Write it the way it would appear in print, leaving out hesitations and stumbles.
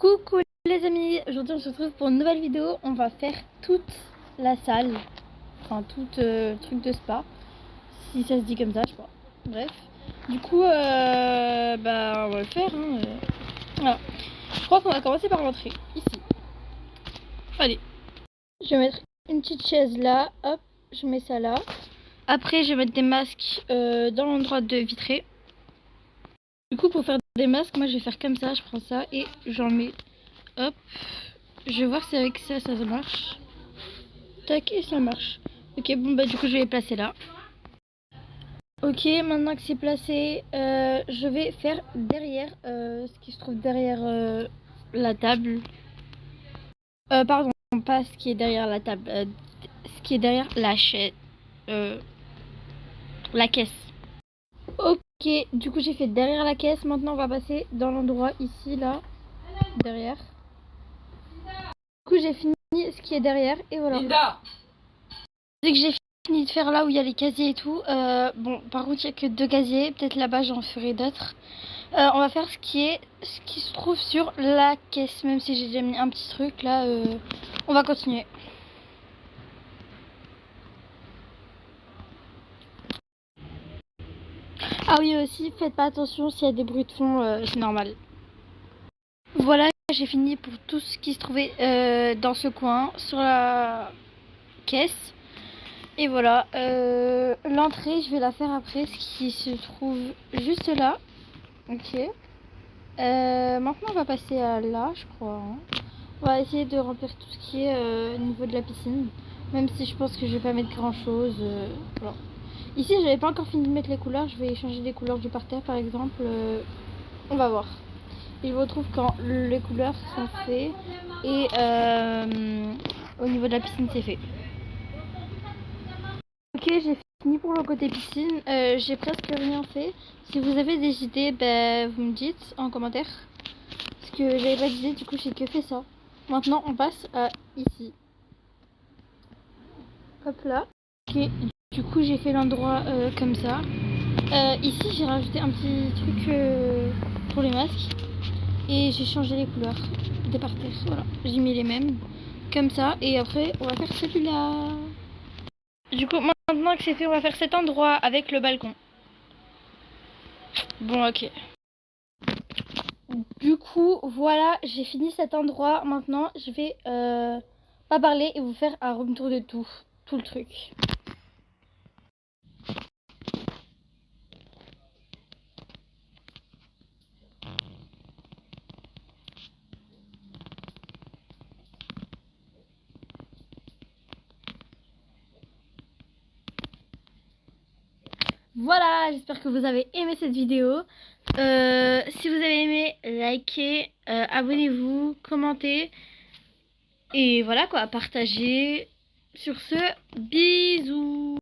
Coucou les amis, aujourd'hui on se retrouve pour une nouvelle vidéo. On va faire toute la salle, enfin tout truc de spa, si ça se dit comme ça, je crois. Bref, du coup, on va le faire. Voilà. Je crois qu'on va commencer par rentrer ici. Allez, je vais mettre une petite chaise là, hop, je mets ça là. Après, je vais mettre des masques dans l'endroit de vitré. Du coup, pour faire des masques, moi je vais faire comme ça, je prends ça et j'en mets. Hop, je vais voir si avec ça marche. Tac, et ça marche. Ok, bon bah du coup je vais les placer là. Ok, maintenant que c'est placé, je vais faire derrière ce qui se trouve derrière la table. Pardon, pas ce qui est derrière la table, ce qui est derrière la chaise, la caisse. Ok, du coup j'ai fait derrière la caisse. Maintenant on va passer dans l'endroit ici, là, derrière. Du coup j'ai fini ce qui est derrière et voilà. Linda. Dès que j'ai fini de faire là où il y a les casiers et tout, bon par contre il n'y a que 2 casiers, peut-être là-bas j'en ferai d'autres. On va faire ce qui se trouve sur la caisse, même si j'ai déjà mis un petit truc là, on va continuer. Ah oui aussi, faites pas attention s'il y a des bruits de fond, c'est normal. Voilà, j'ai fini pour tout ce qui se trouvait dans ce coin, sur la caisse. Et voilà, l'entrée je vais la faire après, ce qui se trouve juste là. Ok. Maintenant on va passer à là, je crois. On va essayer de remplir tout ce qui est au niveau de la piscine. Même si je pense que je vais pas mettre grand chose. Voilà. Ici j'avais pas encore fini de mettre les couleurs. Je vais changer les couleurs du parterre par exemple. On va voir. Et je vous retrouve quand les couleurs sont faites. Et au niveau de la piscine c'est fait. Ok, j'ai fini pour le côté piscine. J'ai presque rien fait. Si vous avez des idées, vous me dites en commentaire. Parce que j'avais pas d'idée, du coup j'ai que fait ça. Maintenant on passe à ici. Hop là. Ok, du coup j'ai fait l'endroit comme ça. Ici j'ai rajouté un petit truc pour les masques. Et j'ai changé les couleurs des parterres. Voilà, j'ai mis les mêmes. Comme ça. Et après on va faire celui-là. Du coup maintenant que c'est fait, on va faire cet endroit avec le balcon. Bon ok. Du coup, voilà, j'ai fini cet endroit. Maintenant, je vais pas parler et vous faire un room tour de tout le truc. Voilà, j'espère que vous avez aimé cette vidéo. Si vous avez aimé, likez, abonnez-vous, commentez. Et voilà quoi, partagez. Sur ce, bisous.